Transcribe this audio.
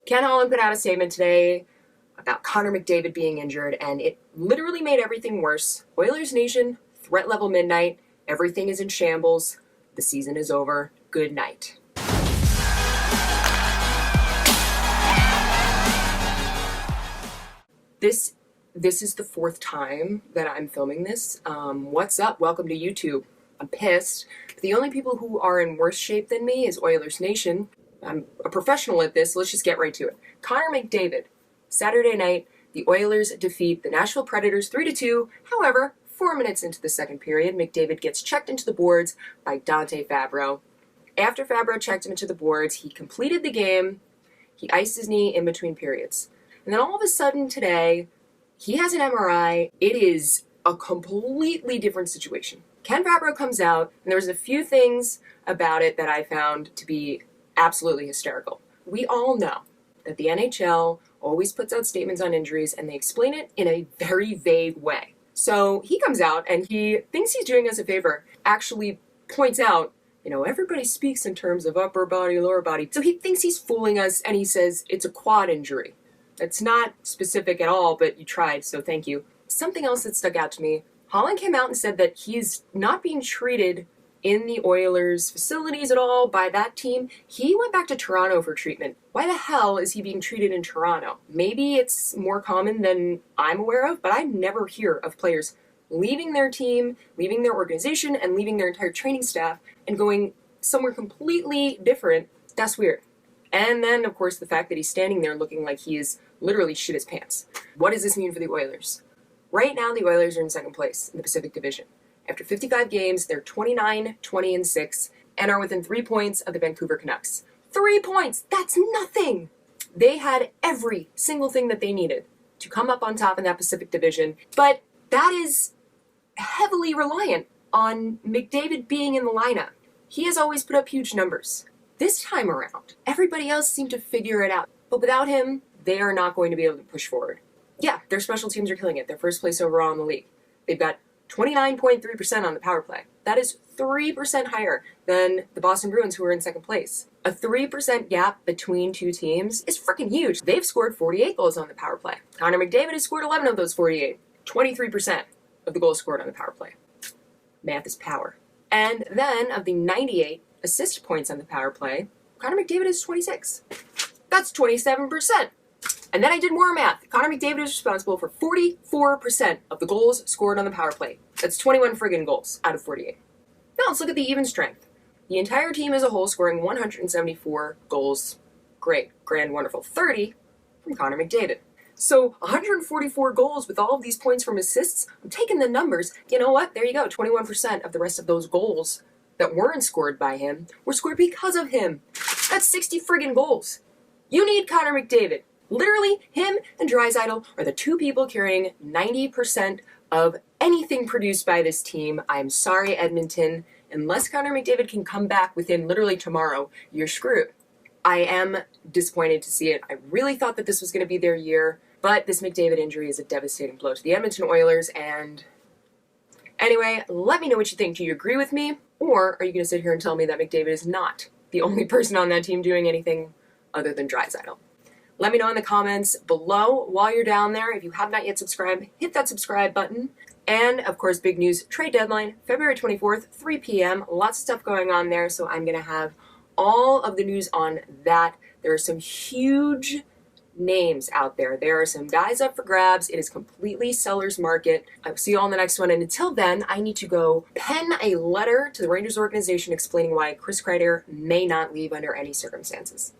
Ken Holland put out a statement today about Connor McDavid being injured, and it literally made everything worse. Oilers Nation, threat level midnight. Everything is in shambles. The season is over. Good night. This is the fourth time that I'm filming this. What's up? Welcome to YouTube. I'm pissed. But the only people who are in worse shape than me is Oilers Nation. I'm a professional at this. Let's just get right to it. Connor McDavid. Saturday night, the Oilers defeat the Nashville Predators 3-2. However, 4 minutes into the second period, McDavid gets checked into the boards by Dante Fabbro. After Fabbro checked him into the boards, he completed the game. He iced his knee in between periods. And then all of a sudden today, he has an MRI. It is a completely different situation. Ken Fabbro comes out, and there's a few things about it that I found to be absolutely hysterical. We all know that the NHL always puts out statements on injuries, and they explain it in a very vague way. So he comes out, and he thinks he's doing us a favor, actually points out, everybody speaks in terms of upper body, lower body. So he thinks he's fooling us, and he says it's a quad injury. It's not specific at all, but you tried, so thank you. Something else that stuck out to me, Holland came out and said that he's not being treated in the Oilers facilities at all by that team. He went back to Toronto for treatment. Why the hell is he being treated in Toronto? Maybe it's more common than I'm aware of, but I never hear of players leaving their team, leaving their organization, and leaving their entire training staff and going somewhere completely different. That's weird. And then, of course, the fact that he's standing there looking like he is literally shit his pants. What does this mean for the Oilers? Right now, the Oilers are in second place in the Pacific Division. After 55 games, they're 29-20-6, and are within 3 points of the Vancouver Canucks. 3 points! That's nothing! They had every single thing that they needed to come up on top in that Pacific Division, but that is heavily reliant on McDavid being in the lineup. He has always put up huge numbers. This time around, everybody else seemed to figure it out. But without him, they are not going to be able to push forward. Yeah, their special teams are killing it. They're first place overall in the league. They've got 29.3% on the power play. That is 3% higher than the Boston Bruins, who are in second place. A 3% gap between two teams is freaking huge. They've scored 48 goals on the power play. Connor McDavid has scored 11 of those 48. 23% of the goals scored on the power play. Math is power. And then, of the 98 assist points on the power play, Connor McDavid is 26. That's 27%. And then I did more math. Connor McDavid is responsible for 44% of the goals scored on the power play. That's 21 friggin' goals out of 48. Now let's look at the even strength. The entire team as a whole scoring 174 goals. Great, grand, wonderful. 30 from Connor McDavid. So 144 goals with all of these points from assists. I'm taking the numbers. You know what? There you go. 21% of the rest of those goals that weren't scored by him were scored because of him. That's 60 friggin' goals. You need Connor McDavid. Literally, him and Draisaitl are the two people carrying 90% of anything produced by this team. I'm sorry, Edmonton. Unless Connor McDavid can come back within literally tomorrow, you're screwed. I am disappointed to see it. I really thought that this was going to be their year, but this McDavid injury is a devastating blow to the Edmonton Oilers. And anyway, let me know what you think. Do you agree with me? Or are you going to sit here and tell me that McDavid is not the only person on that team doing anything other than Draisaitl? Let me know in the comments below. While you're down there, if you have not yet subscribed, hit that subscribe button. And, of course, big news, trade deadline, February 24th, 3 p.m. Lots of stuff going on there, so I'm going to have all of the news on that. There are some huge names out there. There are some guys up for grabs. It is completely seller's market. I'll see you all in the next one. And until then, I need to go pen a letter to the Rangers organization explaining why Chris Kreider may not leave under any circumstances.